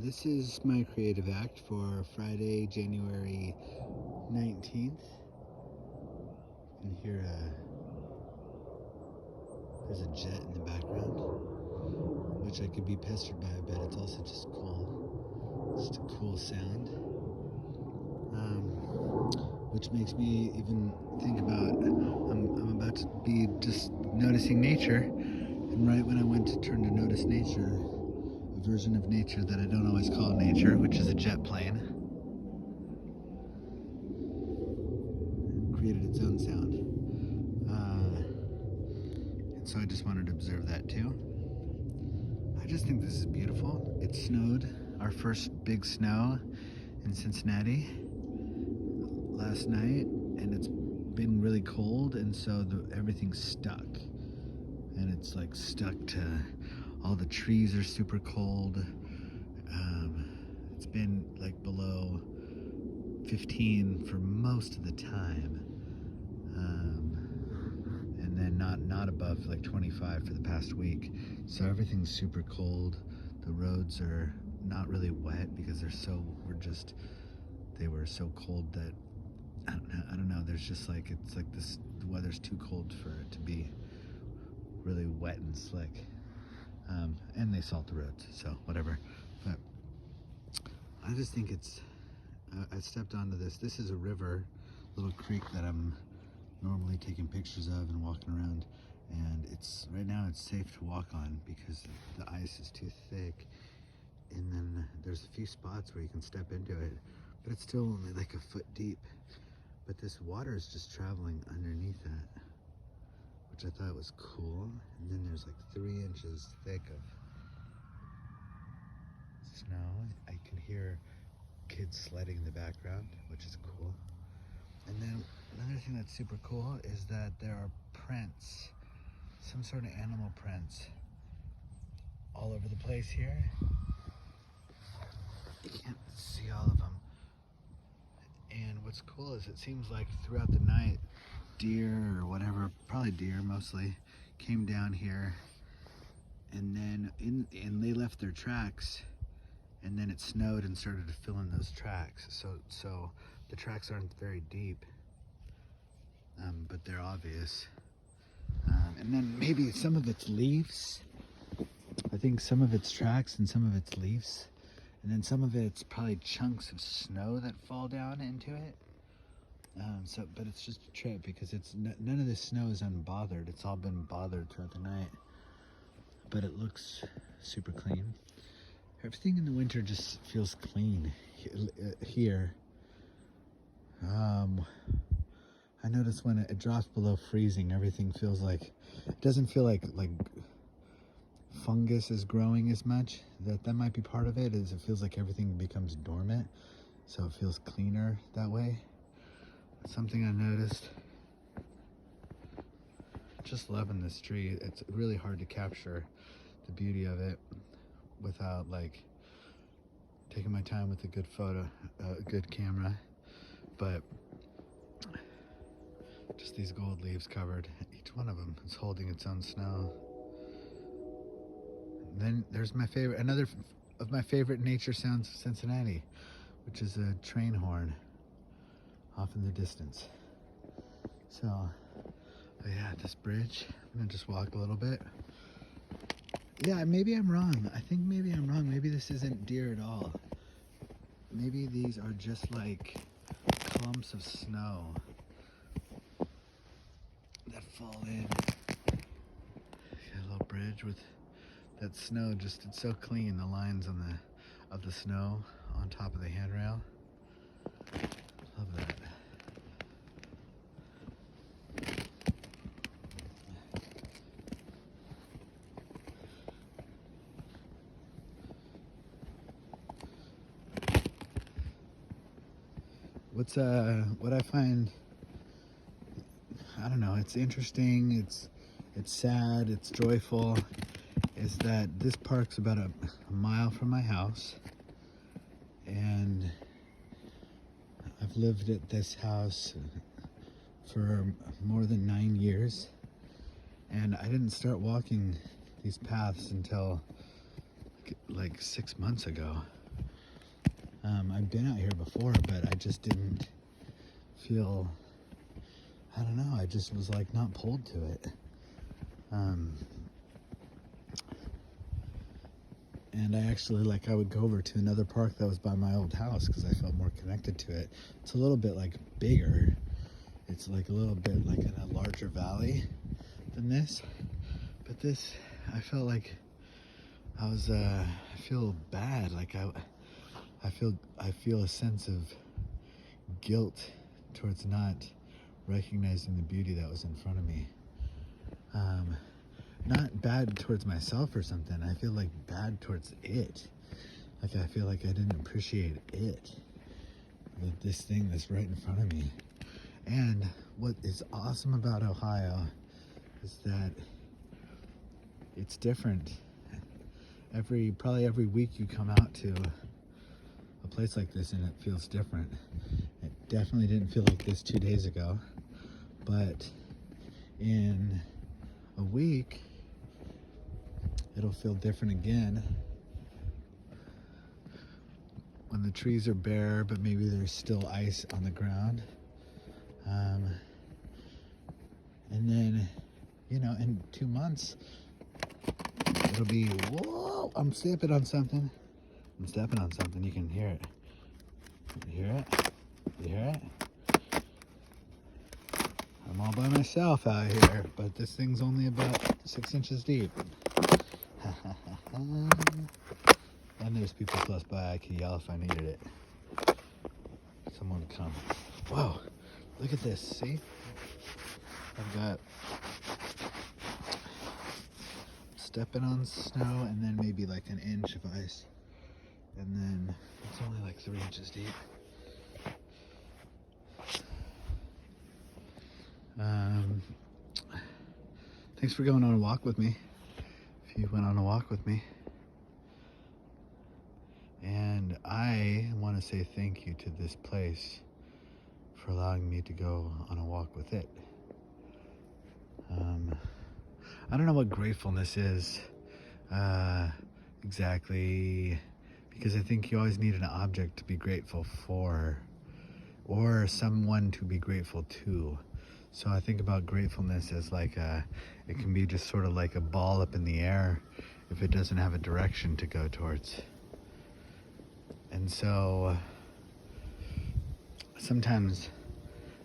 This is my creative act for Friday, January 19th. And here, there's a jet in the background, which I could be pestered by, but it's also just cool. Just a cool sound. Which makes me even think about, I'm about to be just noticing nature. And right when I went to turn to notice nature, a version of nature that I don't always call nature, which is a jet plane, created its own sound. And so I just wanted to observe that too. I just think this is beautiful. It snowed, our first big snow in Cincinnati last night, and it's been really cold, and so everything's stuck. And it's like stuck to, all the trees are super cold. It's been like below 15 for most of the time. And then not above like 25 for the past week. So everything's super cold. The roads are not really wet because they were so cold that, I don't know, there's just like, it's like this, the weather's too cold for it to be really wet and slick. And they salt the roads, so whatever. But I just think it's, I stepped onto this. This is a river, little creek that I'm normally taking pictures of and walking around. And right now it's safe to walk on because the ice is too thick. And then there's a few spots where you can step into it, but it's still only like a foot deep. But this water is just traveling underneath it, which I thought was cool. And then there's like 3 inches thick of snow. I can hear kids sledding in the background, which is cool. And then another thing that's super cool is that there are prints, some sort of animal prints, all over the place here. You can't see all of them. And what's cool is it seems like throughout the night, deer or whatever, probably deer mostly, came down here, and then and they left their tracks, and then it snowed and started to fill in those tracks. So the tracks aren't very deep, but they're obvious. And then maybe some of it's leaves. I think some of it's tracks and some of it's leaves. And then some of it's probably chunks of snow that fall down into it. But it's just a trip because none of this snow is unbothered. It's all been bothered throughout the night. But it looks super clean. Everything in the winter just feels clean here. I notice when it drops below freezing, everything feels like, it doesn't feel like fungus is growing as much. That might be part of it, is it feels like everything becomes dormant, so it feels cleaner that way. That's something I noticed. Just loving this tree. It's really hard to capture the beauty of it without like taking my time with a good good camera. But just these gold leaves covered, each one of them is holding its own snow. And then there's another of my favorite nature sounds of Cincinnati, which is a train horn off in the distance. So, yeah, this bridge, I'm gonna just walk a little bit. Yeah, maybe I'm wrong. I think maybe I'm wrong. Maybe this isn't deer at all. Maybe these are just like clumps of snow that fall in. Got a little bridge with that snow, it's so clean, the lines of the snow on top of the handrail. Love that. What I find, I don't know, it's interesting, it's sad, it's joyful, is that this park's about a mile from my house, and I've lived at this house for more than 9 years, and I didn't start walking these paths until like 6 months ago. I've been out here before, but I just didn't feel, I don't know, I just was like not pulled to it. And I actually, like, I would go over to another park that was by my old house because I felt more connected to it. It's a little bit like bigger. It's like a little bit like in a larger valley than this. But this, I felt like I was, I feel bad. Like I feel a sense of guilt towards not recognizing the beauty that was in front of me. Not bad towards myself or something. I feel like bad towards it. Like I feel like I didn't appreciate it. This thing that's right in front of me. And what is awesome about Ohio is that it's different. Probably every week you come out to a place like this and it feels different. It definitely didn't feel like this 2 days ago, but in a week it'll feel different again when the trees are bare but maybe there's still ice on the ground. And then, you know, in 2 months it'll be, whoa, I'm stepping on something. You can hear it. You hear it? You hear it? I'm all by myself out here, but this thing's only about 6 inches deep. And there's people close by. I could yell if I needed it. Someone come. Whoa, look at this, see? I've got stepping on snow and then maybe like an inch of ice. And then it's only like 3 inches deep. Thanks for going on a walk with me. If you went on a walk with me. And I want to say thank you to this place for allowing me to go on a walk with it. I don't know what gratefulness is exactly, because I think you always need an object to be grateful for or someone to be grateful to. So I think about gratefulness as like it can be just sort of like a ball up in the air if it doesn't have a direction to go towards. And so sometimes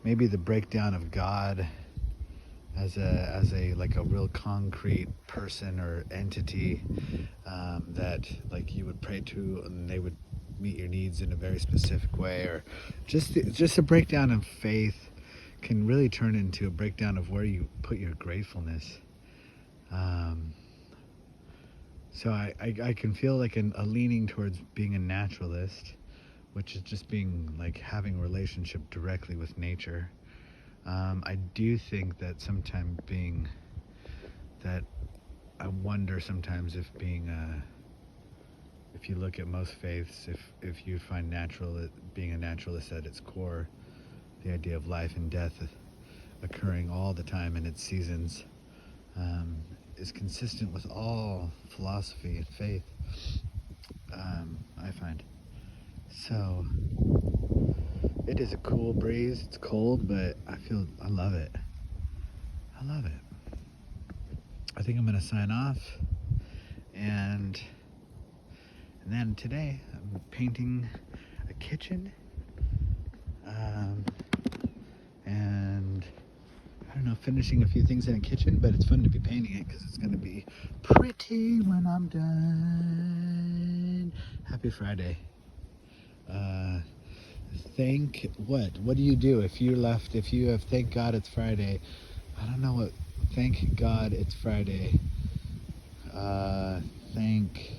maybe the breakdown of God as a like a real concrete person or entity that like you would pray to and they would meet your needs in a very specific way, or just a breakdown of faith can really turn into a breakdown of where you put your gratefulness. So I can feel like a leaning towards being a naturalist, which is just being like having a relationship directly with nature. I do think that sometimes I wonder sometimes if if you look at most faiths, if you find being a naturalist at its core, the idea of life and death occurring all the time in its seasons, is consistent with all philosophy and faith, I find. So it is a cool breeze. It's cold, but I love it. I love it. I think I'm gonna sign off, and then today I'm painting a kitchen, and I don't know, finishing a few things in a kitchen, but it's fun to be painting it because it's gonna be pretty when I'm done. Happy Friday. What do you do if you have thank God it's Friday? I don't know what, thank God it's Friday. Thank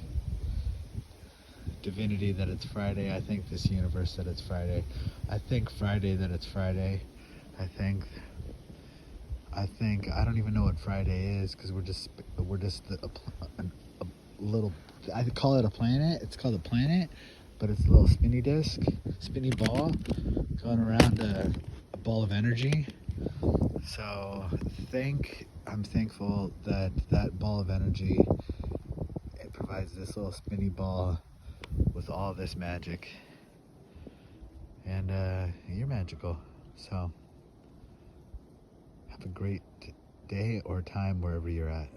divinity that it's Friday. I thank this universe that it's Friday. I thank Friday that it's Friday. I think I don't even know what Friday is because we're just a little, I call it a planet. It's called a planet, but it's a little spinny ball going around a ball of energy. So I'm thankful that ball of energy, it provides this little spinny ball with all this magic. and you're magical. So have a great day or time wherever you're at.